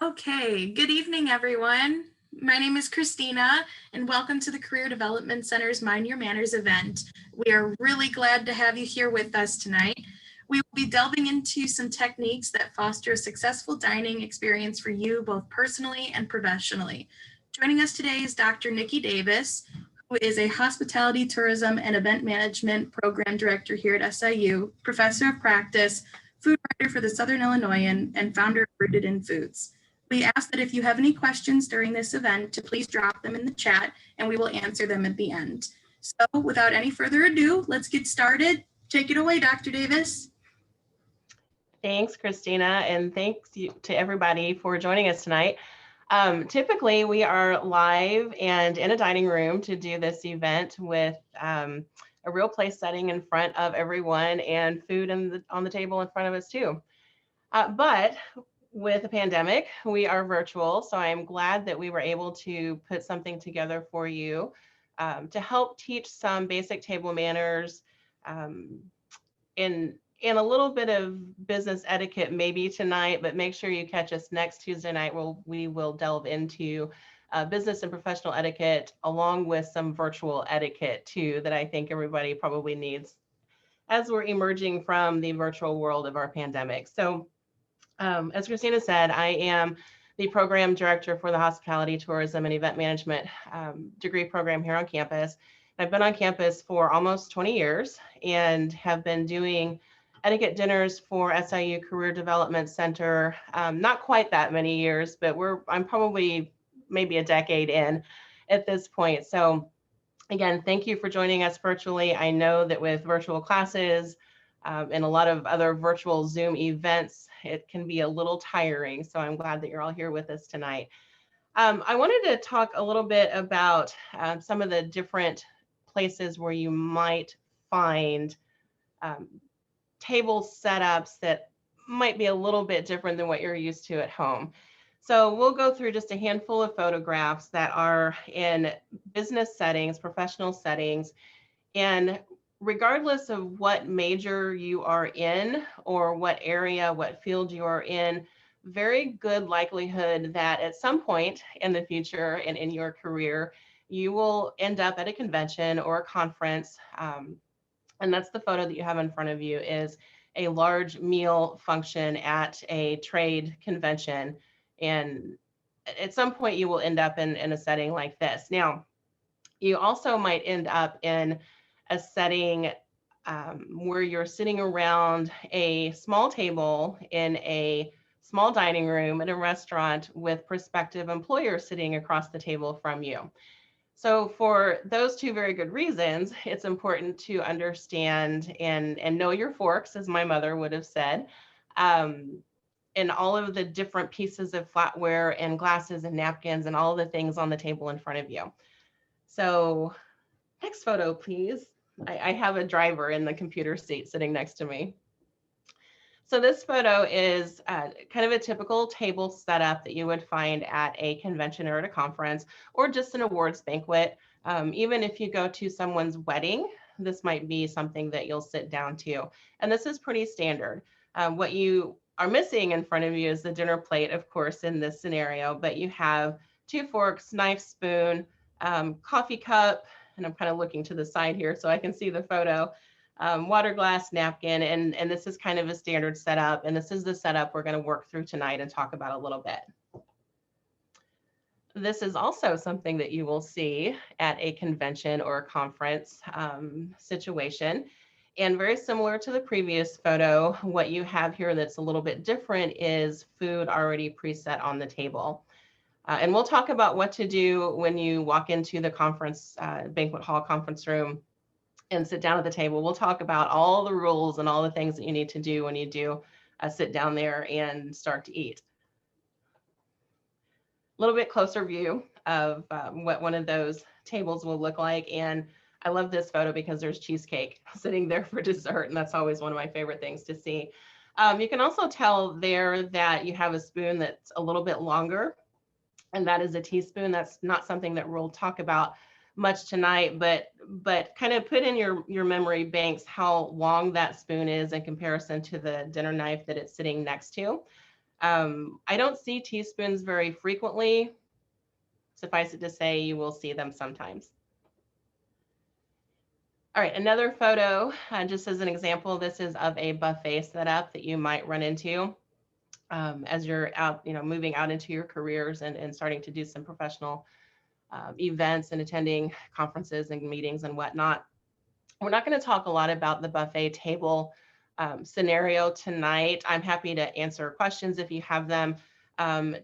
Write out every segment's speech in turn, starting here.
Okay, good evening, everyone. My name is Christina, and welcome to the Career Development Center's Mind Your Manners event. We are really glad to have you here with us tonight. We will be delving into some techniques that foster a successful dining experience for you, both personally and professionally. Joining us today is Dr. Nikki Davis, who is a Hospitality, Tourism, and Event Management Program Director here at SIU, Professor of Practice, food writer for the Southern Illinoisan, and founder of Rooted in Foods. We ask that if you have any questions during this event to please drop them in the chat and we will answer them at the end. So without any further ado, let's get started. Take it away, Dr. Davis. Thanks, Christina, and thanks to everybody for joining us tonight. Typically, we are live and in a dining room to do this event with a real place setting in front of everyone and food on the table in front of us too. But with the pandemic, we are virtual, so I am glad that we were able to put something together for you to help teach some basic table manners in a little bit of business etiquette maybe tonight, but make sure you catch us next Tuesday night where we will delve into business and professional etiquette along with some virtual etiquette too that I think everybody probably needs as we're emerging from the virtual world of our pandemic. So as Christina said, I am the program director for the Hospitality, Tourism, and Event Management degree program here on campus. I've been on campus for almost 20 years and have been doing etiquette dinners for SIU Career Development Center, not quite that many years, but I'm probably maybe a decade in at this point. So again, thank you for joining us virtually. I know that with virtual classes and a lot of other virtual Zoom events, it can be a little tiring. So I'm glad that you're all here with us tonight. I wanted to talk a little bit about some of the different places where you might find table setups that might be a little bit different than what you're used to at home. So we'll go through just a handful of photographs that are in business settings, professional settings, and regardless of what major you are in or what area, what field you are in, very good likelihood that at some point in the future and in your career, you will end up at a convention or a conference. And that's the photo that you have in front of you is a large meal function at a trade convention. And at some point you will end up in a setting like this. Now, you also might end up in a setting where you're sitting around a small table in a small dining room in a restaurant with prospective employers sitting across the table from you. So for those two very good reasons, it's important to understand and know your forks, as my mother would have said, and all of the different pieces of flatware and glasses and napkins and all the things on the table in front of you. So next photo, please. I have a driver in the computer seat sitting next to me. So this photo is kind of a typical table setup that you would find at a convention or at a conference or just an awards banquet. Even if you go to someone's wedding, this might be something that you'll sit down to. And this is pretty standard. What you are missing in front of you is the dinner plate, of course, in this scenario, but you have 2 forks, knife, spoon, coffee cup, and I'm kind of looking to the side here so I can see the photo, water glass, napkin, and this is kind of a standard setup. And this is the setup we're going to work through tonight and talk about a little bit. This is also something that you will see at a convention or a conference situation. And very similar to the previous photo, what you have here that's a little bit different is food already preset on the table. And we'll talk about what to do when you walk into the conference, banquet hall conference room and sit down at the table. We'll talk about all the rules and all the things that you need to do when you do sit down there and start to eat. A little bit closer view of what one of those tables will look like. And I love this photo because there's cheesecake sitting there for dessert. And that's always one of my favorite things to see. You can also tell there that you have a spoon that's a little bit longer. And that is a teaspoon. That's not something that we'll talk about much tonight, but kind of put in your memory banks how long that spoon is in comparison to the dinner knife that it's sitting next to. I don't see teaspoons very frequently. Suffice it to say, you will see them sometimes. All right, another photo, just as an example, this is of a buffet setup that you might run into as you're out, moving out into your careers and starting to do some professional events and attending conferences and meetings and whatnot. We're not going to talk a lot about the buffet table scenario tonight. I'm happy to answer questions if you have them.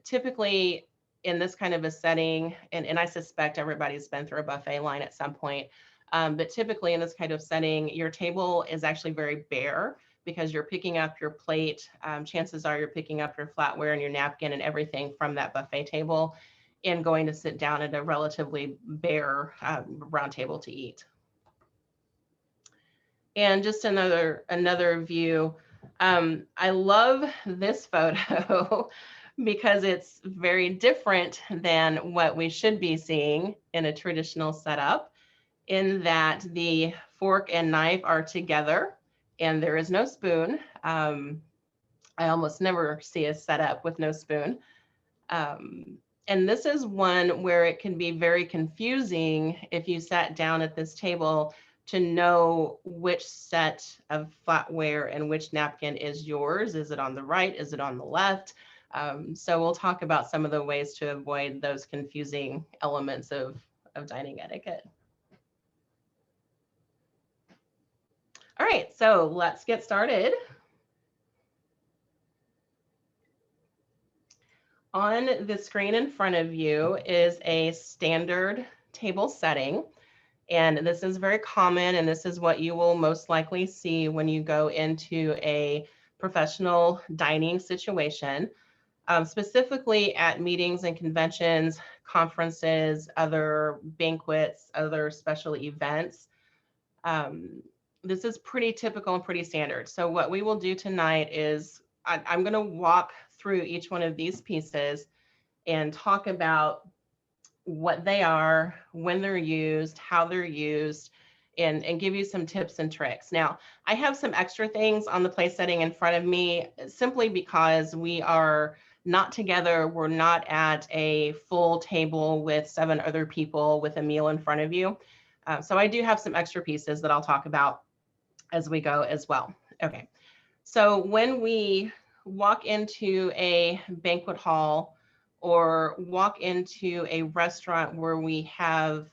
Typically, in this kind of a setting, and I suspect everybody's been through a buffet line at some point, but typically in this kind of setting, your table is actually very bare because you're picking up your plate. Chances are you're picking up your flatware and your napkin and everything from that buffet table and going to sit down at a relatively bare round table to eat. And just another view. I love this photo because it's very different than what we should be seeing in a traditional setup, in that the fork and knife are together and there is no spoon. I almost never see a setup with no spoon. And this is one where it can be very confusing if you sat down at this table to know which set of flatware and which napkin is yours. Is it on the right? Is it on the left? So we'll talk about some of the ways to avoid those confusing elements of dining etiquette. All right, so let's get started. On the screen in front of you is a standard table setting. And this is very common, and this is what you will most likely see when you go into a professional dining situation, specifically at meetings and conventions, conferences, other banquets, other special events. This is pretty typical and pretty standard. So what we will do tonight is I'm going to walk through each one of these pieces and talk about what they are, when they're used, how they're used, and give you some tips and tricks. Now, I have some extra things on the place setting in front of me simply because we are not together. We're not at a full table with 7 other people with a meal in front of you. So I do have some extra pieces that I'll talk about as we go as well. Okay, so when we walk into a banquet hall or walk into a restaurant where we have,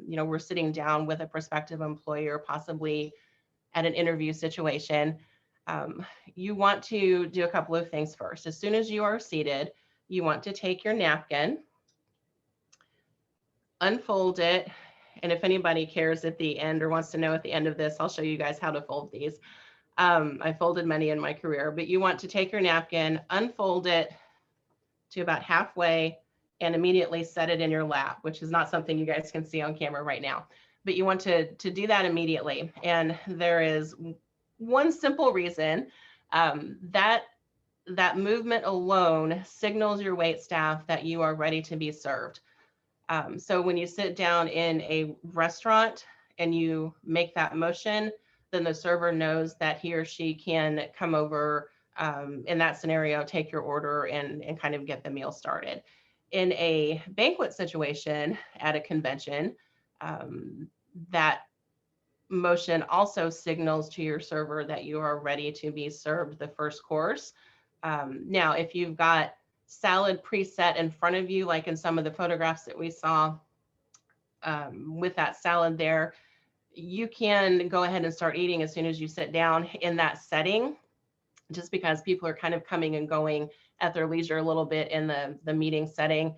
we're sitting down with a prospective employer, possibly at an interview situation, you want to do a couple of things first. As soon as you are seated, you want to take your napkin, unfold it, and if anybody cares at the end or wants to know at the end of this, I'll show you guys how to fold these. I folded many in my career, but you want to take your napkin, unfold it to about halfway, and immediately set it in your lap, which is not something you guys can see on camera right now. But you want to do that immediately. And there is one simple reason that movement alone signals your wait staff that you are ready to be served. So when you sit down in a restaurant and you make that motion, then the server knows that he or she can come over, in that scenario, take your order and kind of get the meal started. In a banquet situation at a convention, that motion also signals to your server that you are ready to be served the first course. Now, if you've got salad preset in front of you, like in some of the photographs that we saw with that salad there, you can go ahead and start eating as soon as you sit down in that setting, just because people are kind of coming and going at their leisure a little bit in the meeting setting.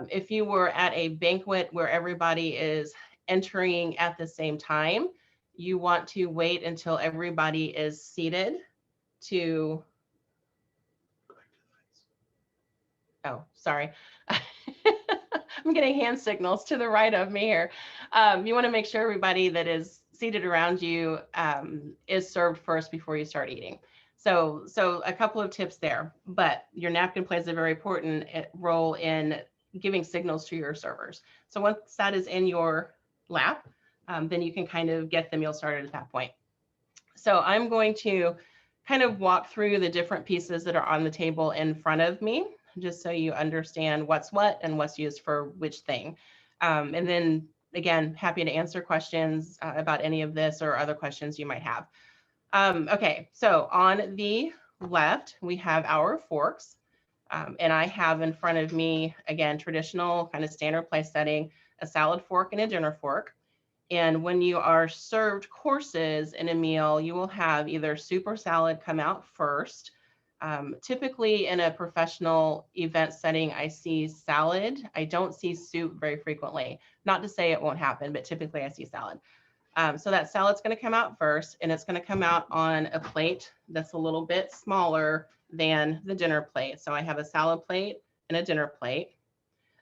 If you were at a banquet where everybody is entering at the same time, you want to wait until everybody is seated to, oh, sorry. I'm getting hand signals to the right of me here. You want to make sure everybody that is seated around you is served first before you start eating. So a couple of tips there, but your napkin plays a very important role in giving signals to your servers. So once that is in your lap, then you can kind of get the meal started at that point. So I'm going to kind of walk through the different pieces that are on the table in front of me, just so you understand what's what and what's used for which thing. And then again, happy to answer questions about any of this or other questions you might have. Okay, so on the left, we have our forks. And I have in front of me, again, traditional kind of standard place setting, a salad fork and a dinner fork. And when you are served courses in a meal, you will have either soup or salad come out first. Typically in a professional event setting, I see salad. I don't see soup very frequently. Not to say it won't happen, but typically I see salad. So that salad's going to come out first, and it's going to come out on a plate that's a little bit smaller than the dinner plate. So I have a salad plate and a dinner plate.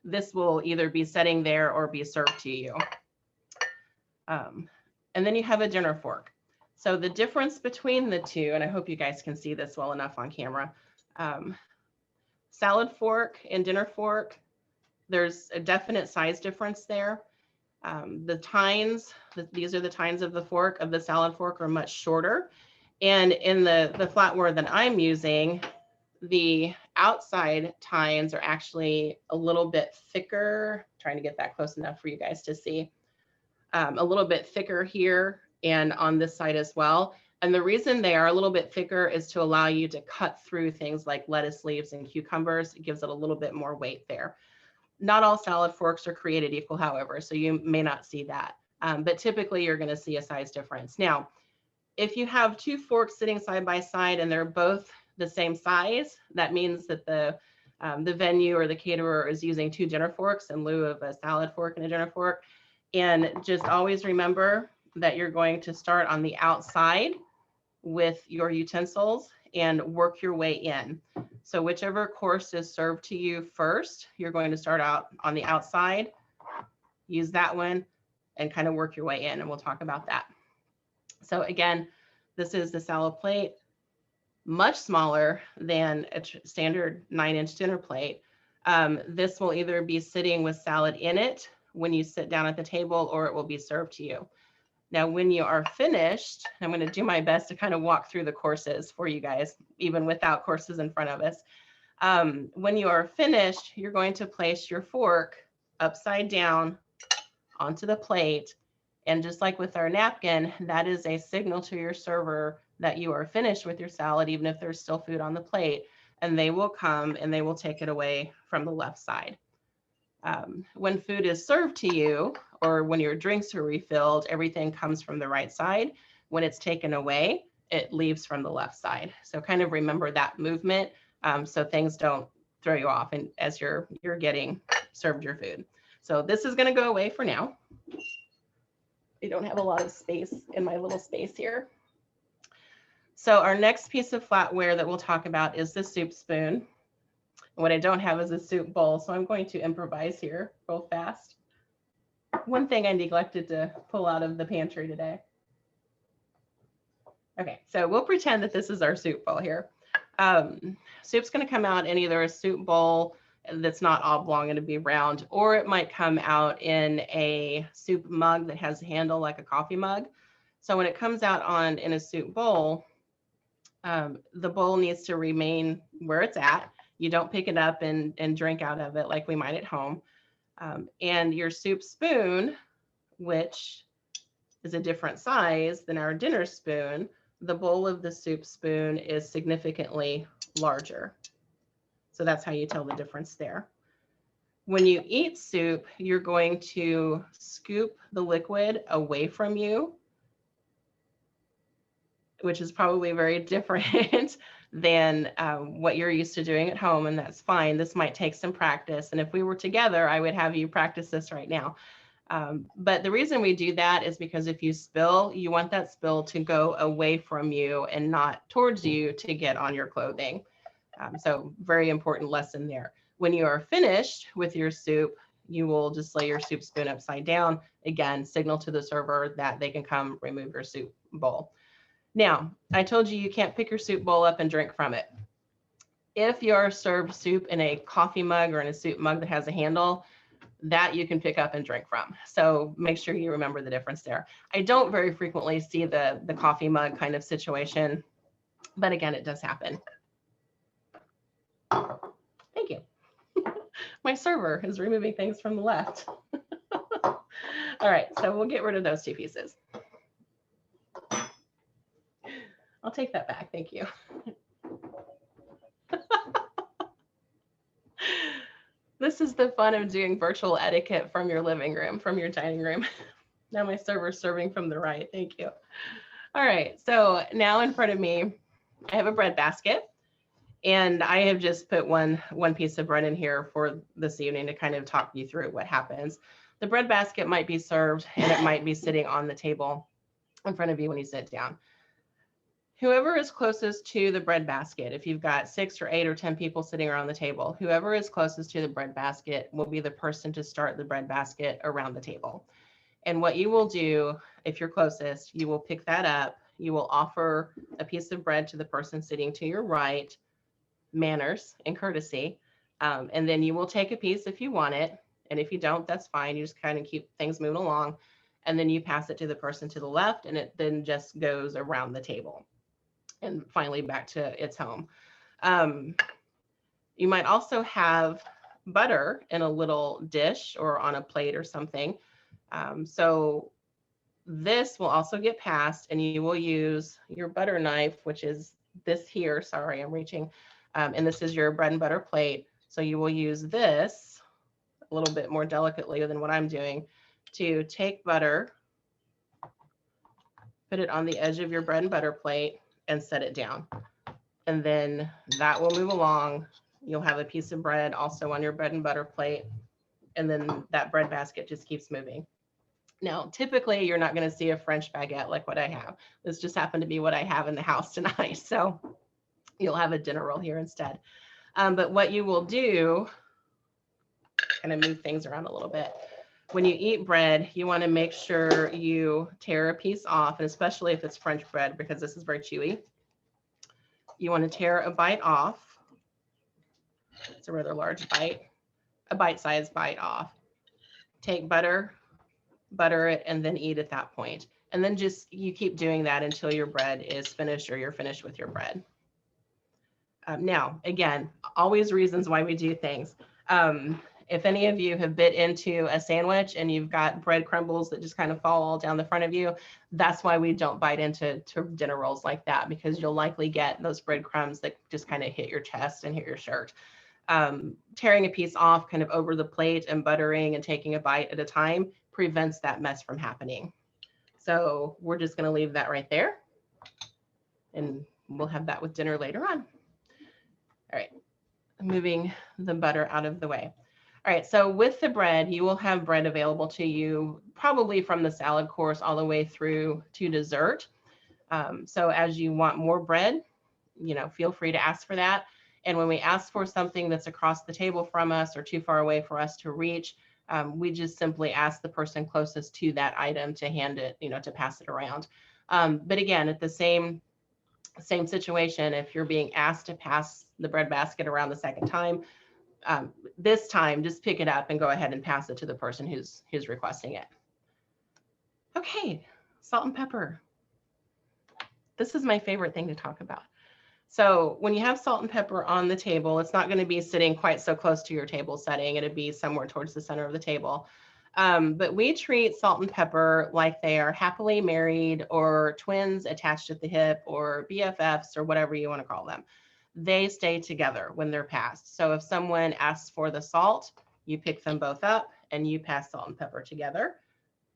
This will either be sitting there or be served to you. And then you have a dinner fork. So the difference between the two, and I hope you guys can see this well enough on camera, salad fork and dinner fork, there's a definite size difference there. The tines, these are the tines of the fork, of the salad fork, are much shorter. And in the flatware that I'm using, the outside tines are actually a little bit thicker. I'm trying to get that close enough for you guys to see. A little bit thicker here and on this side as well. And the reason they are a little bit thicker is to allow you to cut through things like lettuce leaves and cucumbers. It gives it a little bit more weight there. Not all salad forks are created equal, however, so you may not see that. But typically you're going to see a size difference. Now, if you have two forks sitting side by side and they're both the same size, that means that the venue or the caterer is using two dinner forks in lieu of a salad fork and a dinner fork. And just always remember that you're going to start on the outside with your utensils and work your way in. So whichever course is served to you first, you're going to start out on the outside, use that one, and kind of work your way in, and we'll talk about that. So again, this is the salad plate, much smaller than a standard 9-inch dinner plate. This will either be sitting with salad in it when you sit down at the table, or it will be served to you. Now, when you are finished, I'm going to do my best to kind of walk through the courses for you guys, even without courses in front of us. When you are finished, you're going to place your fork upside down onto the plate. And just like with our napkin, that is a signal to your server that you are finished with your salad, even if there's still food on the plate. And they will come and they will take it away from the left side. When food is served to you, or when your drinks are refilled, everything comes from the right side. When it's taken away, it leaves from the left side. So kind of remember that movement so things don't throw you off and as you're getting served your food. So this is going to go away for now. I don't have a lot of space in my little space here. So our next piece of flatware that we'll talk about is the soup spoon. What I don't have is a soup bowl, so I'm going to improvise here real fast. One thing I neglected to pull out of the pantry today. Okay, so we'll pretend that this is our soup bowl here. Soup's going to come out in either a soup bowl that's not oblong, and to be round, or it might come out in a soup mug that has a handle like a coffee mug. So when it comes out in a soup bowl, the bowl needs to remain where it's at. You don't pick it up and drink out of it like we might at home. And your soup spoon, which is a different size than our dinner spoon, the bowl of the soup spoon is significantly larger. So that's how you tell the difference there. When you eat soup, you're going to scoop the liquid away from you, which is probably very different than what you're used to doing at home, and that's fine. This might take some practice, and if we were together, I would have you practice this right now. But the reason we do that is because if you spill, you want that spill to go away from you and not towards you to get on your clothing. So very important lesson there. When you are finished with your soup, you will just lay your soup spoon upside down. Again, signal to the server that they can come remove your soup bowl. Now, I told you you can't pick your soup bowl up and drink from it. If you're served soup in a coffee mug or in a soup mug that has a handle, that you can pick up and drink from. So make sure you remember the difference there. I don't very frequently see the coffee mug kind of situation. But again, it does happen. Thank you. My server is removing things from the left. All right, so we'll get rid of those two pieces. I'll take that back. Thank you. This is the fun of doing virtual etiquette from your living room, from your dining room. Now my server's serving from the right. Thank you. All right, so now in front of me, I have a bread basket. And I have just put one piece of bread in here for this evening to kind of talk you through what happens. The bread basket might be served and it might be sitting on the table in front of you when you sit down. Whoever is closest to the bread basket, if you've got 6 or 8 or 10 people sitting around the table, whoever is closest to the bread basket will be the person to start the bread basket around the table. And what you will do, if you're closest, you will pick that up. You will offer a piece of bread to the person sitting to your right, manners and courtesy. And then you will take a piece if you want it. And if you don't, that's fine. You just kind of keep things moving along. And then you pass it to the person to the left, and it then just goes around the table and finally back to its home. You might also have butter in a little dish or on a plate or something. So this will also get passed, and you will use your butter knife, which is this here. Sorry, I'm reaching. And this is your bread and butter plate. So you will use this a little bit more delicately than what I'm doing to take butter, put it on the edge of your bread and butter plate, and set it down. And then that will move along. You'll have a piece of bread also on your bread and butter plate. And then that bread basket just keeps moving. Now, typically, you're not going to see a French baguette like what I have. This just happened to be what I have in the house tonight. So you'll have a dinner roll here instead. But what you will do, kind of move things around a little bit. When you eat bread, you want to make sure you tear a piece off, and especially if it's French bread, because this is very chewy. You want to tear a bite off. It's a rather large bite, a bite-sized bite off. Take butter it, and then eat at that point. And then just you keep doing that until your bread is finished or you're finished with your bread. Now, again, always reasons why we do things. If any of you have bit into a sandwich and you've got bread crumbles that just kind of fall all down the front of you, that's why we don't bite into dinner rolls like that, because you'll likely get those breadcrumbs that just kind of hit your chest and hit your shirt. Tearing a piece off kind of over the plate and buttering and taking a bite at a time prevents that mess from happening. So we're just going to leave that right there, and we'll have that with dinner later on. All right, moving the butter out of the way. All right, so with the bread, you will have bread available to you probably from the salad course all the way through to dessert. So as you want more bread, feel free to ask for that. And when we ask for something that's across the table from us or too far away for us to reach, we just simply ask the person closest to that item to hand it, to pass it around. But again, at the same situation, if you're being asked to pass the bread basket around the second time, this time just pick it up and go ahead and pass it to the person who's requesting it. Okay, salt and pepper. This is my favorite thing to talk about. So when you have salt and pepper on the table, it's not going to be sitting quite so close to your table setting. It'll be somewhere towards the center of the table. But we treat salt and pepper like they are happily married or twins attached at the hip or BFFs or whatever you want to call them. They stay together when they're passed. So if someone asks for the salt, you pick them both up and you pass salt and pepper together.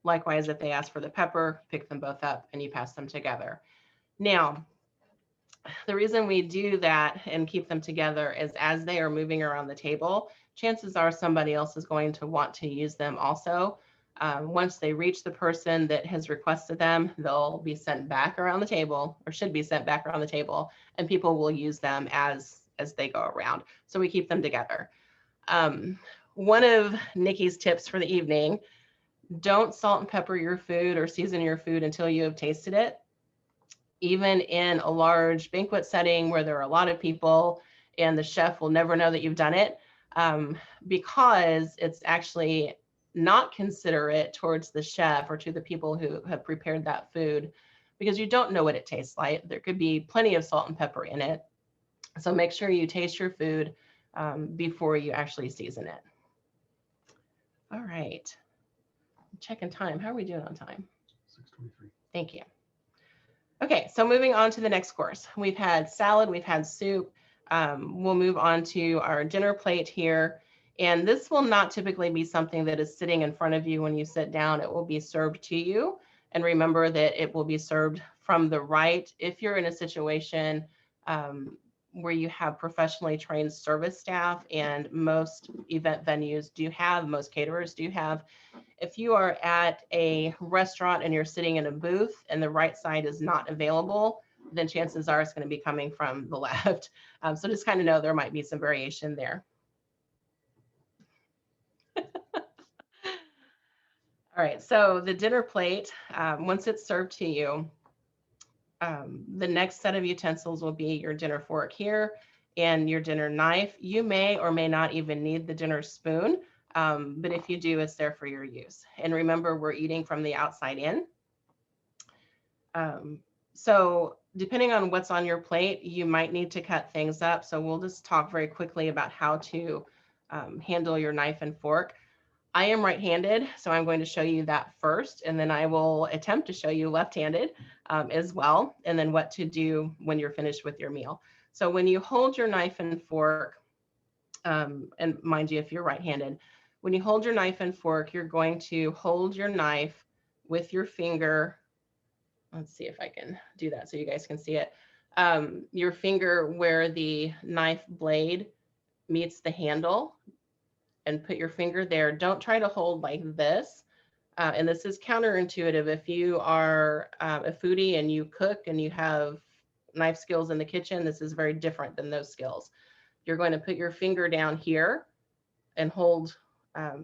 Likewise, if they ask for the pepper, pick them both up and you pass them together. Now, the reason we do that and keep them together is as they are moving around the table, chances are somebody else is going to want to use them also. Once they reach the person that has requested them, they'll be sent back around the table, or should be sent back around the table, and people will use them as they go around. So we keep them together. One of Nikki's tips for the evening: don't salt and pepper your food or season your food until you have tasted it. Even in a large banquet setting where there are a lot of people and the chef will never know that you've done it, because it's actually not considerate towards the chef or to the people who have prepared that food because you don't know what it tastes like. There could be plenty of salt and pepper in it. So make sure you taste your food before you actually season it. All right. Checking time. How are we doing on time? 6:23. Thank you. Okay, so moving on to the next course. We've had salad, we've had soup. We'll move on to our dinner plate here. And this will not typically be something that is sitting in front of you when you sit down. It will be served to you. And remember that it will be served from the right. If you're in a situation where you have professionally trained service staff, and most event venues do have, most caterers do have, if you are at a restaurant and you're sitting in a booth and the right side is not available, then chances are it's going to be coming from the left. So just kind of know there might be some variation there. All right, so the dinner plate, once it's served to you, the next set of utensils will be your dinner fork here and your dinner knife. You may or may not even need the dinner spoon, but if you do, it's there for your use. And remember, we're eating from the outside in. So depending on what's on your plate, you might need to cut things up. So we'll just talk very quickly about how to handle your knife and fork. I am right-handed, so I'm going to show you that first, and then I will attempt to show you left-handed as well, and then what to do when you're finished with your meal. So when you hold your knife and fork, and mind you, if you're right-handed, when you hold your knife and fork, you're going to hold your knife with your finger. Let's see if I can do that so you guys can see it. Your finger where the knife blade meets the handle, and put your finger there. Don't try to hold like this. And this is counterintuitive. If you are a foodie and you cook and you have knife skills in the kitchen, this is very different than those skills. You're going to put your finger down here and hold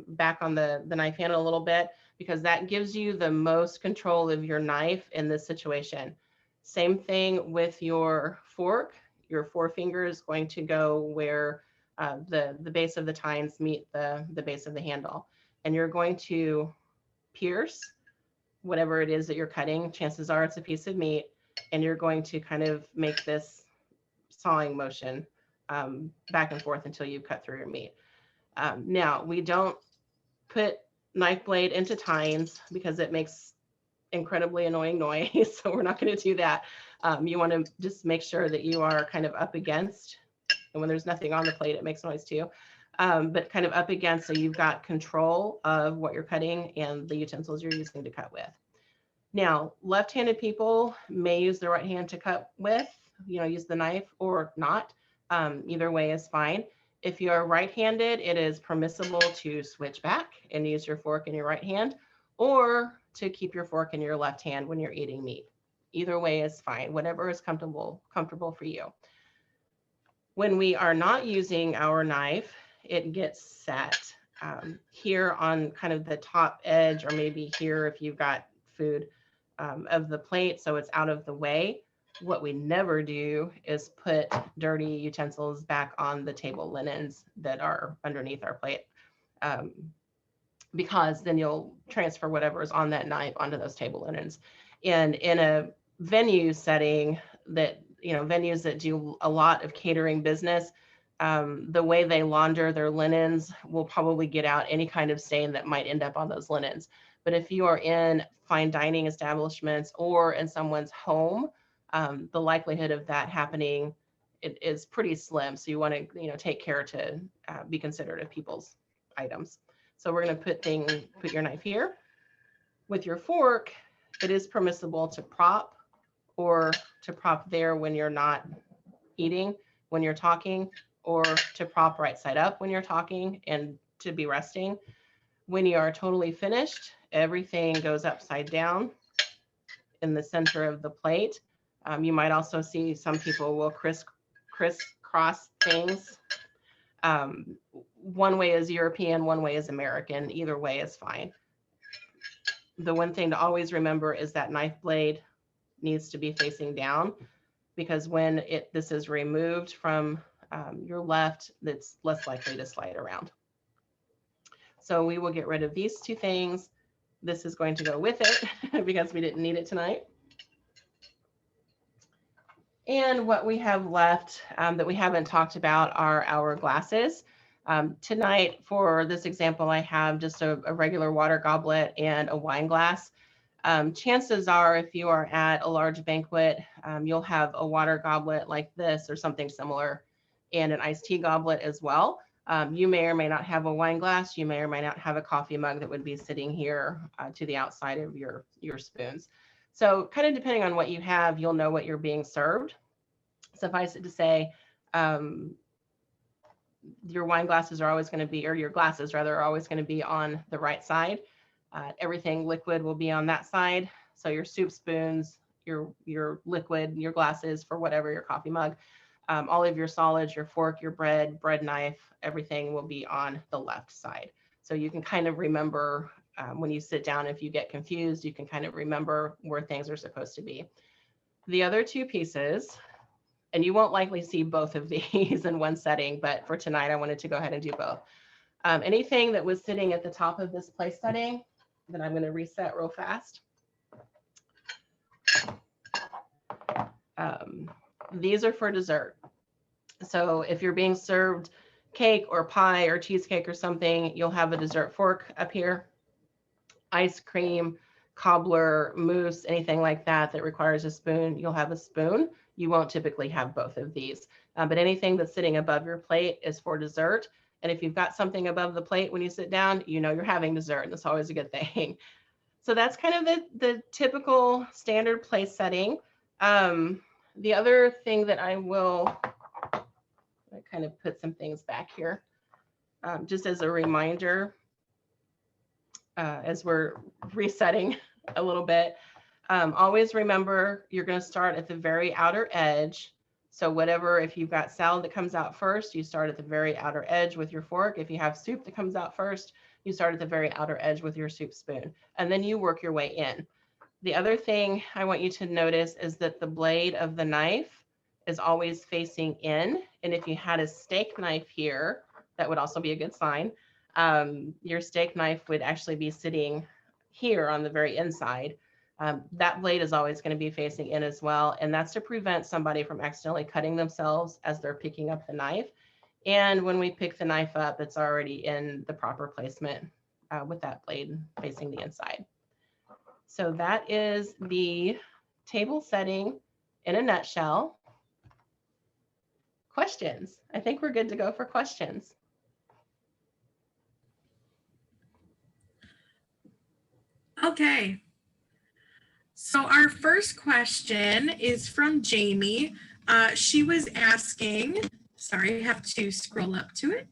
back on the knife handle a little bit, because that gives you the most control of your knife in this situation. Same thing with your fork. Your forefinger is going to go where the base of the tines meet the base of the handle. And you're going to pierce whatever it is that you're cutting. Chances are it's a piece of meat. And you're going to kind of make this sawing motion back and forth until you cut through your meat. Now, we don't put knife blade into tines because it makes incredibly annoying noise. So we're not going to do that. You want to just make sure that you are kind of up against, and when there's nothing on the plate, it makes noise too, but kind of up against, so you've got control of what you're cutting and the utensils you're using to cut with. Now, left-handed people may use the right hand to cut with, use the knife or not. Either way is fine. If you are right-handed, it is permissible to switch back and use your fork in your right hand, or to keep your fork in your left hand when you're eating meat. Either way is fine, whatever is comfortable for you. When we are not using our knife, it gets set here on kind of the top edge, or maybe here if you've got food of the plate, so it's out of the way. What we never do is put dirty utensils back on the table linens that are underneath our plate, because then you'll transfer whatever is on that knife onto those table linens. And in a venue setting, that venues that do a lot of catering business, the way they launder their linens will probably get out any kind of stain that might end up on those linens. But if you are in fine dining establishments or in someone's home, the likelihood of that happening is pretty slim. So you want to take care to be considerate of people's items. So we're going to put your knife here. With your fork, it is permissible to prop, or to prop there when you're not eating, when you're talking, or to prop right side up when you're talking and to be resting. When you are totally finished, everything goes upside down in the center of the plate. You might also see some people will crisscross things. One way is European, one way is American. Either way is fine. The one thing to always remember is that knife blade needs to be facing down, because when this is removed from your left, it's less likely to slide around. So we will get rid of these two things. This is going to go with it because we didn't need it tonight. And what we have left that we haven't talked about are our glasses. Tonight, for this example, I have just a regular water goblet and a wine glass. Chances are, if you are at a large banquet, you'll have a water goblet like this or something similar, and an iced tea goblet as well. You may or may not have a wine glass. You may or may not have a coffee mug that would be sitting here to the outside of your spoons. So kind of depending on what you have, you'll know what you're being served. Suffice it to say, your wine glasses are always going to be, or your glasses rather, are always going to be on the right side. Everything liquid will be on that side. So your soup spoons, your liquid, your glasses for whatever, your coffee mug, all of your solids, your fork, your bread knife, everything will be on the left side. So you can kind of remember when you sit down, if you get confused, you can kind of remember where things are supposed to be. The other two pieces, and you won't likely see both of these in one setting, but for tonight, I wanted to go ahead and do both. Anything that was sitting at the top of this place setting, then I'm going to reset real fast. These are for dessert. So if you're being served cake or pie or cheesecake or something, you'll have a dessert fork up here. Ice cream, cobbler, mousse, anything like that that requires a spoon, you'll have a spoon. You won't typically have both of these, but anything that's sitting above your plate is for dessert. And if you've got something above the plate when you sit down, you know you're having dessert, and that's always a good thing. So that's kind of the typical standard place setting. The other thing that I kind of put some things back here, just as a reminder, as we're resetting a little bit. Always remember, you're going to start at the very outer edge. So whatever, if you've got salad that comes out first, you start at the very outer edge with your fork. If you have soup that comes out first, you start at the very outer edge with your soup spoon, and then you work your way in. The other thing I want you to notice is that the blade of the knife is always facing in. And if you had a steak knife here, that would also be a good sign. Your steak knife would actually be sitting here on the very inside. That blade is always going to be facing in as well. And that's to prevent somebody from accidentally cutting themselves as they're picking up the knife. And when we pick the knife up, it's already in the proper placement with that blade facing the inside. So that is the table setting in a nutshell. Questions? I think we're good to go for questions. Okay. So our first question is from Jamie. She was asking, sorry, I have to scroll up to it.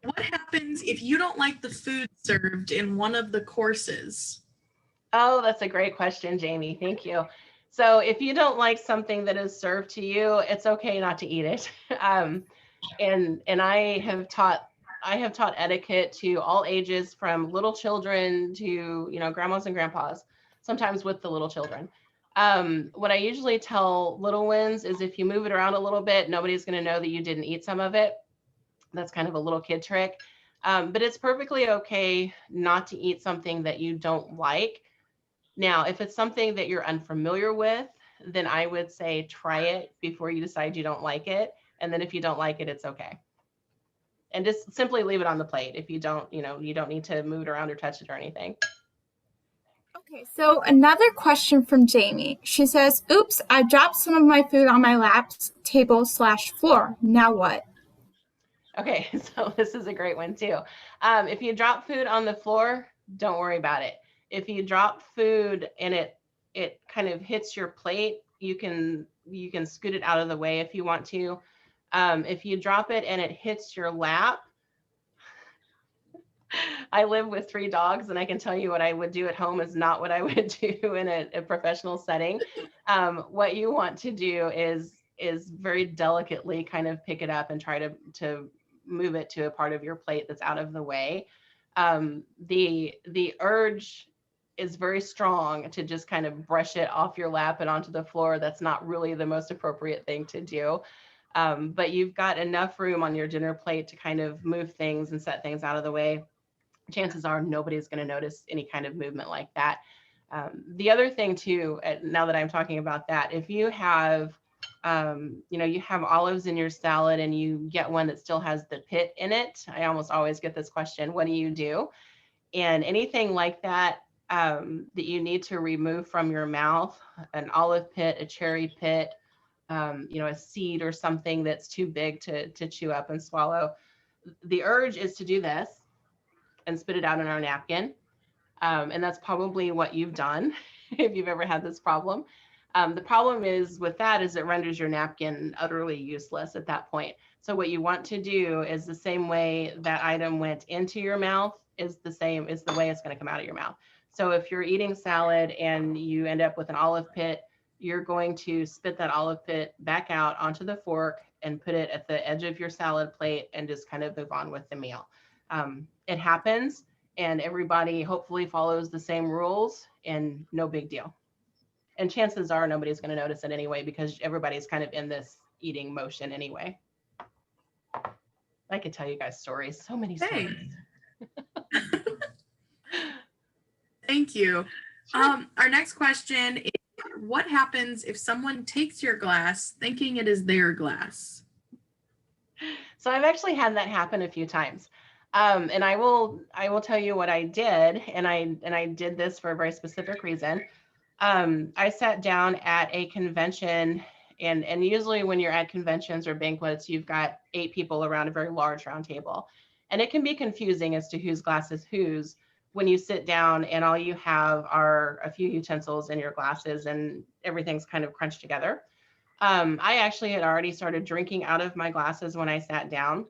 What happens if you don't like the food served in one of the courses? Oh, that's a great question, Jamie. Thank you. So if you don't like something that is served to you, it's okay not to eat it. And I have taught etiquette to all ages, from little children to, grandmas and grandpas, sometimes with the little children. What I usually tell little ones is, if you move it around a little bit, nobody's going to know that you didn't eat some of it. That's kind of a little kid trick. But it's perfectly okay not to eat something that you don't like. Now, if it's something that you're unfamiliar with, then I would say try it before you decide you don't like it. And then if you don't like it, it's okay. And just simply leave it on the plate. If you don't, you don't need to move it around or touch it or anything. Okay, so another question from Jamie. She says, oops, I dropped some of my food on my lap, table/floor. Now what? Okay, so this is a great one too. If you drop food on the floor, don't worry about it. If you drop food and it kind of hits your plate, you can scoot it out of the way if you want to. If you drop it and it hits your lap, I live with 3 dogs, and I can tell you what I would do at home is not what I would do in a professional setting. What you want to do is very delicately kind of pick it up and try to move it to a part of your plate that's out of the way. The urge is very strong to just kind of brush it off your lap and onto the floor. That's not really the most appropriate thing to do. But you've got enough room on your dinner plate to kind of move things and set things out of the way. Chances are nobody's going to notice any kind of movement like that. The other thing too, now that I'm talking about that, if you have you have olives in your salad and you get one that still has the pit in it. I almost always get this question, what do you do? And anything like that, that you need to remove from your mouth, an olive pit, a cherry pit, a seed or something that's too big to chew up and swallow. The urge is to do this and spit it out on our napkin. And that's probably what you've done if you've ever had this problem. The problem is with that is it renders your napkin utterly useless at that point. So what you want to do is the same way that item went into your mouth is the way it's going to come out of your mouth. So if you're eating salad and you end up with an olive pit, you're going to spit that olive pit back out onto the fork and put it at the edge of your salad plate and just kind of move on with the meal. It happens, and everybody hopefully follows the same rules, and no big deal. And chances are nobody's going to notice it anyway, because everybody's kind of in this eating motion anyway. I could tell you guys stories, so many stories. Thank you. Sure. Our next question is, what happens if someone takes your glass thinking it is their glass? So I've actually had that happen a few times. And I will tell you what I did, and I did this for a very specific reason. I sat down at a convention, and usually when you're at conventions or banquets, you've got 8 people around a very large round table, and it can be confusing as to whose glass is whose when you sit down and all you have are a few utensils in your glasses and everything's kind of crunched together. I actually had already started drinking out of my glasses when I sat down,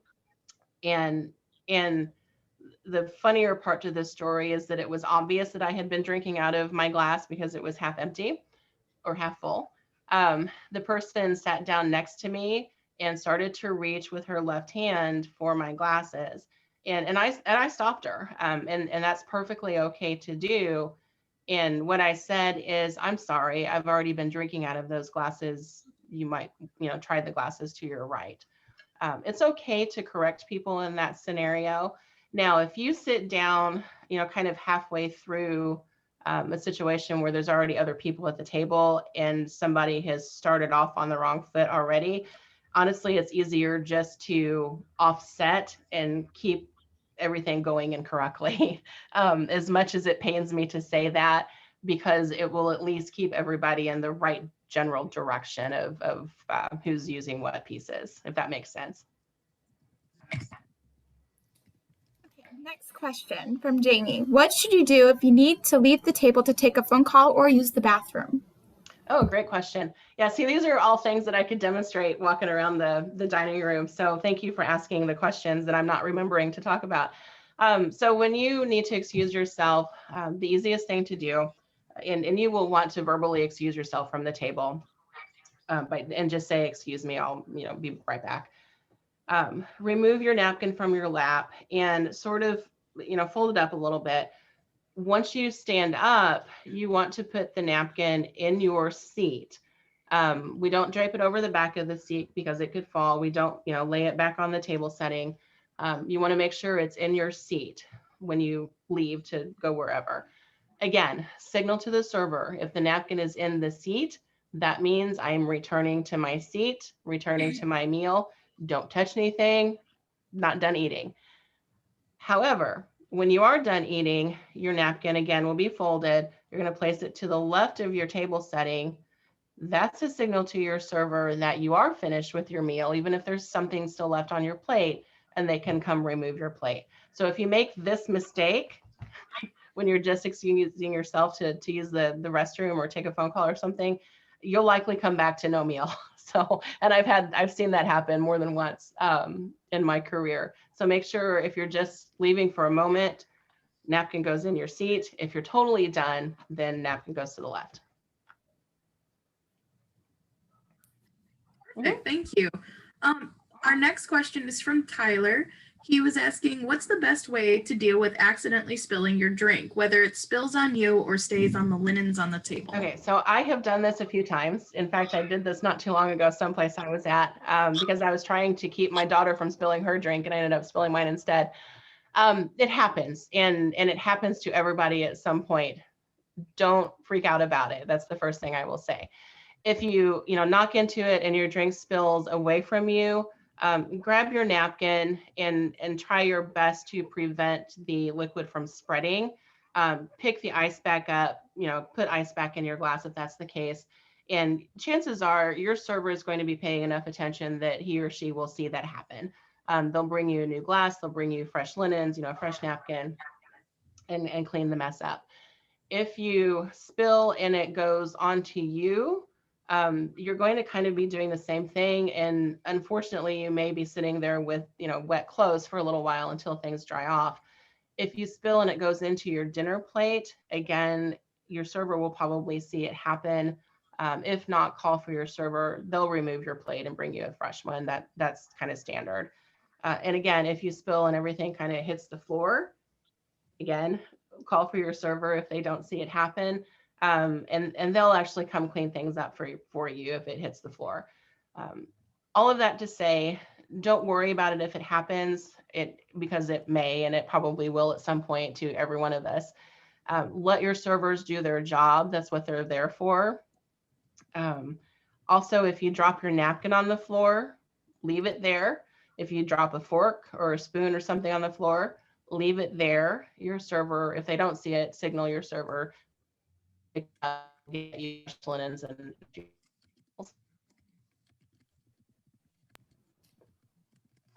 and the funnier part to this story is that it was obvious that I had been drinking out of my glass because it was half empty or half full. The person sat down next to me and started to reach with her left hand for my glasses. And I stopped her. And that's perfectly okay to do. And what I said is, I'm sorry, I've already been drinking out of those glasses. You might, try the glasses to your right. It's okay to correct people in that scenario. Now, if you sit down, kind of halfway through a situation where there's already other people at the table and somebody has started off on the wrong foot already, honestly, it's easier just to offset and keep everything going incorrectly. As much as it pains me to say that, because it will at least keep everybody in the right general direction of who's using what pieces, if that makes sense. Next question from Jamie. What should you do if you need to leave the table to take a phone call or use the bathroom? Oh, great question. Yeah, see, these are all things that I could demonstrate walking around the dining room. So thank you for asking the questions that I'm not remembering to talk about. So when you need to excuse yourself, the easiest thing to do, and you will want to verbally excuse yourself from the table, and just say, excuse me, I'll be right back. Remove your napkin from your lap and sort of, fold it up a little bit. Once you stand up, you want to put the napkin in your seat. We don't drape it over the back of the seat because it could fall. We don't, lay it back on the table setting. You want to make sure it's in your seat when you leave to go wherever. Again, signal to the server. If the napkin is in the seat, that means I'm returning to my seat, returning to my meal. Don't touch anything, not done eating. However, when you are done eating, your napkin again will be folded. You're going to place it to the left of your table setting. That's a signal to your server that you are finished with your meal, even if there's something still left on your plate, and they can come remove your plate. So if you make this mistake when you're just excusing yourself to use the restroom or take a phone call or something, you'll likely come back to no meal. So, and I've seen that happen more than once in my career. So make sure if you're just leaving for a moment, napkin goes in your seat. If you're totally done, then napkin goes to the left. Perfect, thank you. Our next question is from Tyler. He was asking, what's the best way to deal with accidentally spilling your drink, whether it spills on you or stays on the linens on the table? Okay, so I have done this a few times. In fact, I did this not too long ago, someplace I was at, because I was trying to keep my daughter from spilling her drink, and I ended up spilling mine instead. It happens, and it happens to everybody at some point. Don't freak out about it. That's the first thing I will say. If you knock into it and your drink spills away from you, grab your napkin and try your best to prevent the liquid from spreading. Pick the ice back up, put ice back in your glass if that's the case. And chances are your server is going to be paying enough attention that he or she will see that happen. They'll bring you a new glass, they'll bring you fresh linens, a fresh napkin, and clean the mess up. If you spill and it goes onto you, you're going to kind of be doing the same thing. And unfortunately, you may be sitting there with, wet clothes for a little while until things dry off. If you spill and it goes into your dinner plate, again, your server will probably see it happen. If not, call for your server. They'll remove your plate and bring you a fresh one. That's kind of standard. And again, if you spill and everything kind of hits the floor, again, call for your server if they don't see it happen. And they'll actually come clean things up for you if it hits the floor. All of that to say, don't worry about it if it happens, because it may, and it probably will at some point to every one of us. Let your servers do their job. That's what they're there for. Also, if you drop your napkin on the floor, leave it there. If you drop a fork or a spoon or something on the floor, leave it there. Your server, if they don't see it, signal your server. Get you linens and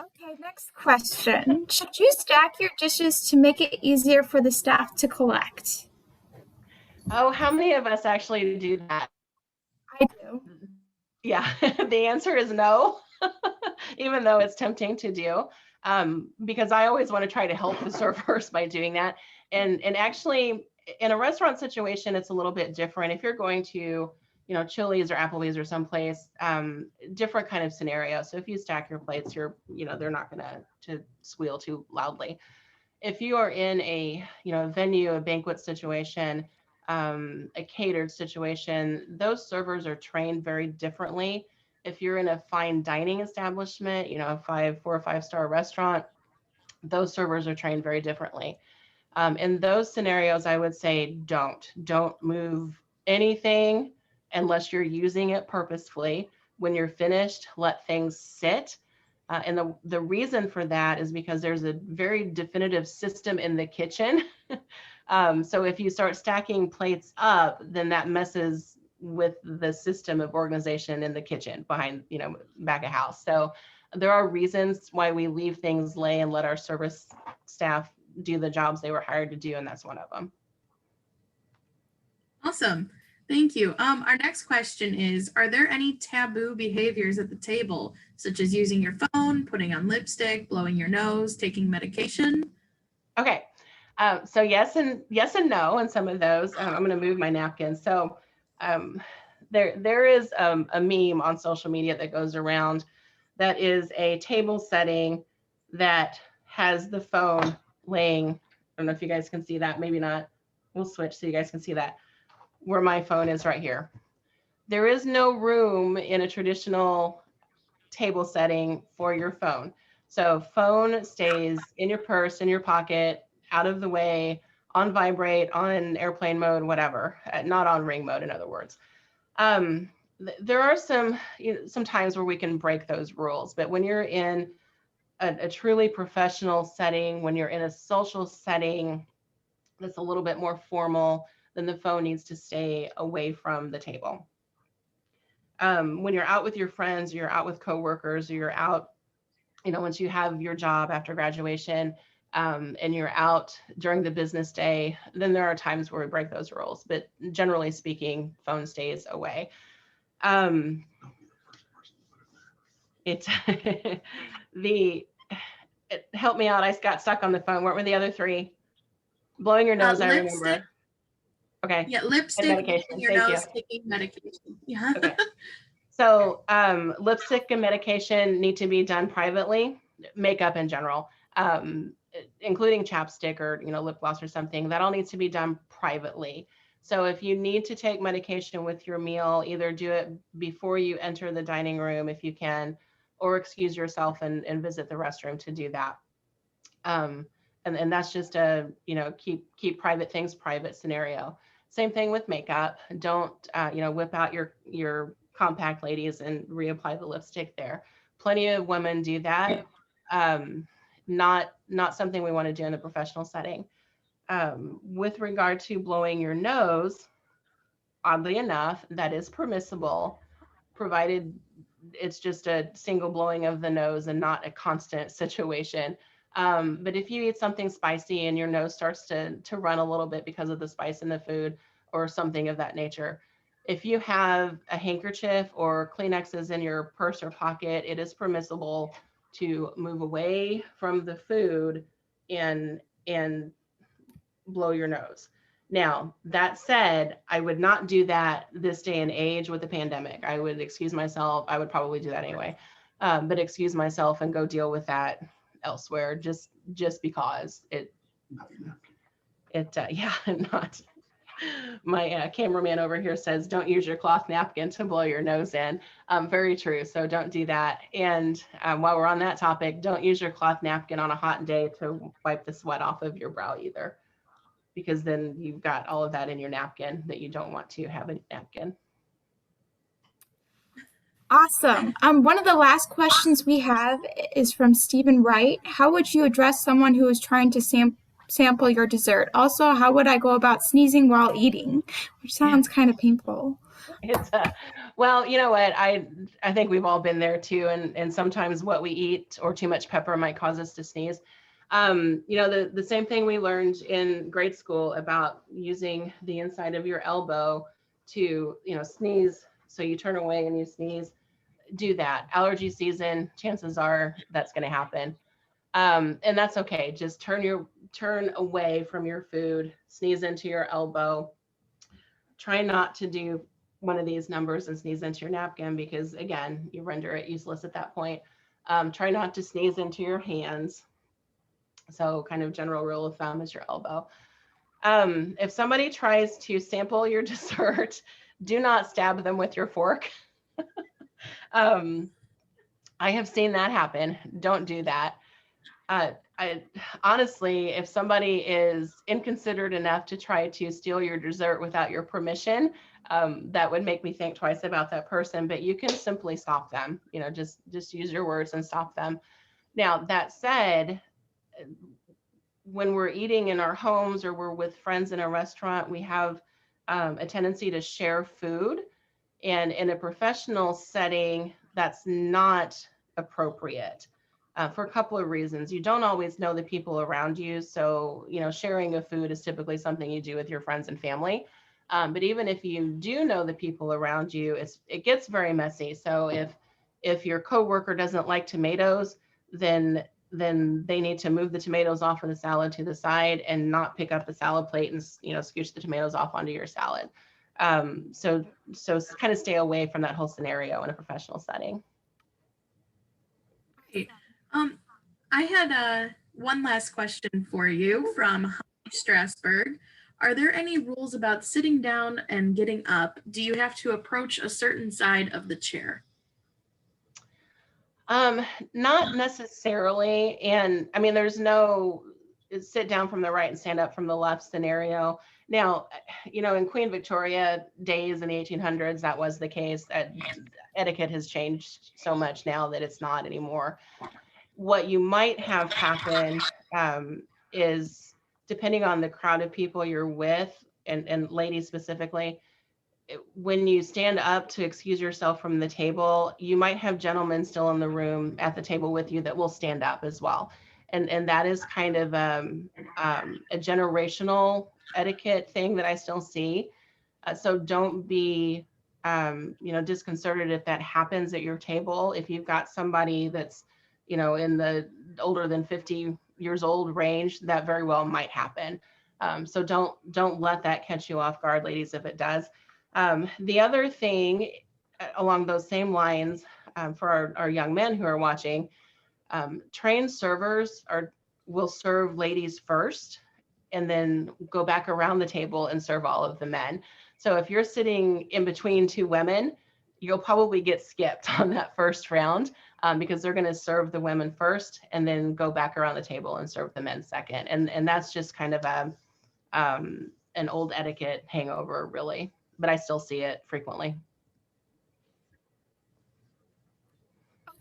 Okay, next question. Should you stack your dishes to make it easier for the staff to collect? Oh, how many of us actually do that? I do. Yeah, the answer is no, even though it's tempting to do, because I always want to try to help the servers by doing that. And actually, in a restaurant situation, it's a little bit different. If you're going to, Chili's or Applebee's or someplace, different kind of scenario. So if you stack your plates, they're not going to squeal too loudly. If you are in a, venue, a banquet situation, a catered situation, those servers are trained very differently. If you're in a fine dining establishment, a 4 or 5 star restaurant, those servers are trained very differently. In those scenarios, I would say don't move anything unless you're using it purposefully. When you're finished, let things sit. And the reason for that is because there's a very definitive system in the kitchen. So if you start stacking plates up, then that messes with the system of organization in the kitchen behind, back of house. So there are reasons why we leave things lay and let our service staff do the jobs they were hired to do, and that's one of them. Awesome. Thank you. Our next question is, are there any taboo behaviors at the table, such as using your phone, putting on lipstick, blowing your nose, taking medication? Okay. So yes and no, and some of those. I'm going to move my napkin. So there is a meme on social media that goes around that is a table setting that has the phone laying. I don't know if you guys can see that. Maybe not. We'll switch so you guys can see that. Where my phone is right here. There is no room in a traditional table setting for your phone. So phone stays in your purse, in your pocket, out of the way, on vibrate, on airplane mode, whatever, not on ring mode, in other words. There are some times where we can break those rules, but when you're in a truly professional setting, when you're in a social setting that's a little bit more formal, then the phone needs to stay away from the table. When you're out with your friends, or you're out with coworkers, or you're out, once you have your job after graduation, and you're out during the business day, then there are times where we break those rules. But generally speaking, phone stays away. Help me out. I got stuck on the phone. What were the other three? Blowing your nose, I remember. Okay. Yeah, lipstick, medication. your nose, taking medication. Yeah. Okay. So lipstick and medication need to be done privately. Makeup in general, including chapstick or lip gloss or something, that all needs to be done privately. So if you need to take medication with your meal, either do it before you enter the dining room if you can, or excuse yourself and visit the restroom to do that. And that's just a keep private things private scenario. Same thing with makeup. Don't, whip out your compact, ladies, and reapply the lipstick there. Plenty of women do that. Not something we want to do in a professional setting. With regard to blowing your nose, oddly enough, that is permissible, provided it's just a single blowing of the nose and not a constant situation. But if you eat something spicy and your nose starts to run a little bit because of the spice in the food or something of that nature, if you have a handkerchief or Kleenexes in your purse or pocket, it is permissible to move away from the food and blow your nose. Now, that said, I would not do that this day and age with the pandemic. I would excuse myself. I would probably do that anyway, but excuse myself and go deal with that elsewhere. Just because yeah, not. My cameraman over here says, don't use your cloth napkin to blow your nose in. Very true. So don't do that. And while we're on that topic, don't use your cloth napkin on a hot day to wipe the sweat off of your brow either, because then you've got all of that in your napkin that you don't want to have in a napkin. Awesome. One of the last questions we have is from Stephen Wright. How would you address someone who is trying to sample your dessert? Also, how would I go about sneezing while eating? Which sounds kind of painful. It's well, you know what? I think we've all been there too, and sometimes what we eat or too much pepper might cause us to sneeze. The same thing we learned in grade school about using the inside of your elbow to, sneeze. So you turn away and you sneeze. Do that. Allergy season, chances are that's going to happen. And that's okay. Just turn away from your food, sneeze into your elbow. Try not to do one of these numbers and sneeze into your napkin, because again, you render it useless at that point. Try not to sneeze into your hands. So kind of general rule of thumb is your elbow. If somebody tries to sample your dessert, do not stab them with your fork. I have seen that happen. Don't do that. I honestly, if somebody is inconsiderate enough to try to steal your dessert without your permission, that would make me think twice about that person. But you can simply stop them. Just use your words and stop them. Now, that said, when we're eating in our homes or we're with friends in a restaurant, we have a tendency to share food. And in a professional setting, that's not appropriate for a couple of reasons. You don't always know the people around you. So, sharing of food is typically something you do with your friends and family. But even if you do know the people around you, it gets very messy. So if your coworker doesn't like tomatoes, then they need to move the tomatoes off of the salad to the side and not pick up the salad plate and scooch the tomatoes off onto your salad. So kind of stay away from that whole scenario in a professional setting. Great. I had one last question for you from Strasberg. Are there any rules about sitting down and getting up? Do you have to approach a certain side of the chair? Not necessarily. And I mean, there's no sit down from the right and stand up from the left scenario. Now, in Queen Victoria days in the 1800s, that was the case. Etiquette has changed so much now that it's not anymore. What you might have happen is, depending on the crowd of people you're with, and ladies specifically, when you stand up to excuse yourself from the table, you might have gentlemen still in the room at the table with you that will stand up as well. And that is kind of a generational etiquette thing that I still see. So don't be, disconcerted if that happens at your table. If you've got somebody that's, in the older than 50 years old range, that very well might happen. So don't let that catch you off guard, ladies, if it does. The other thing along those same lines, for our young men who are watching, trained servers will serve ladies first and then go back around the table and serve all of the men. So if you're sitting in between two women, you'll probably get skipped on that first round, because they're going to serve the women first and then go back around the table and serve the men second. And that's just kind of an an old etiquette hangover, really, but I still see it frequently.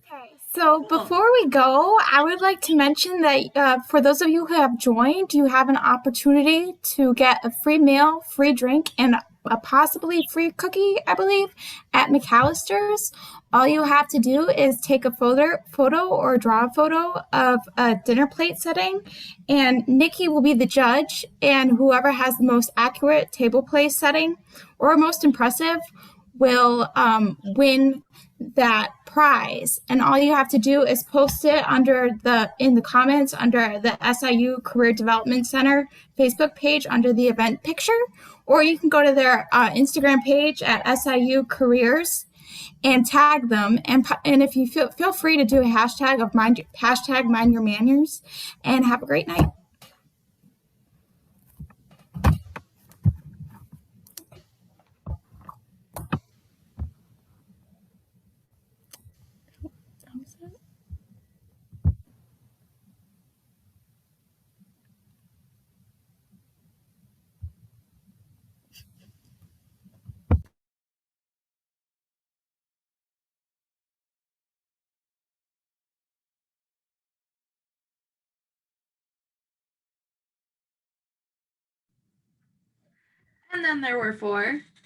Okay, so before we go, I would like to mention that for those of you who have joined, you have an opportunity to get a free meal, free drink, and a possibly free cookie, I believe, at McAllister's. All you have to do is take a photo or draw a photo of a dinner plate setting, and Nikki will be the judge, and whoever has the most accurate table place setting or most impressive will win that prize. And all you have to do is post it in the comments under the SIU Career Development Center Facebook page under the event picture, or you can go to their Instagram page at SIU Careers and tag them. And if you feel free to do a hashtag of mind your manners, and have a great night. And then there were 4.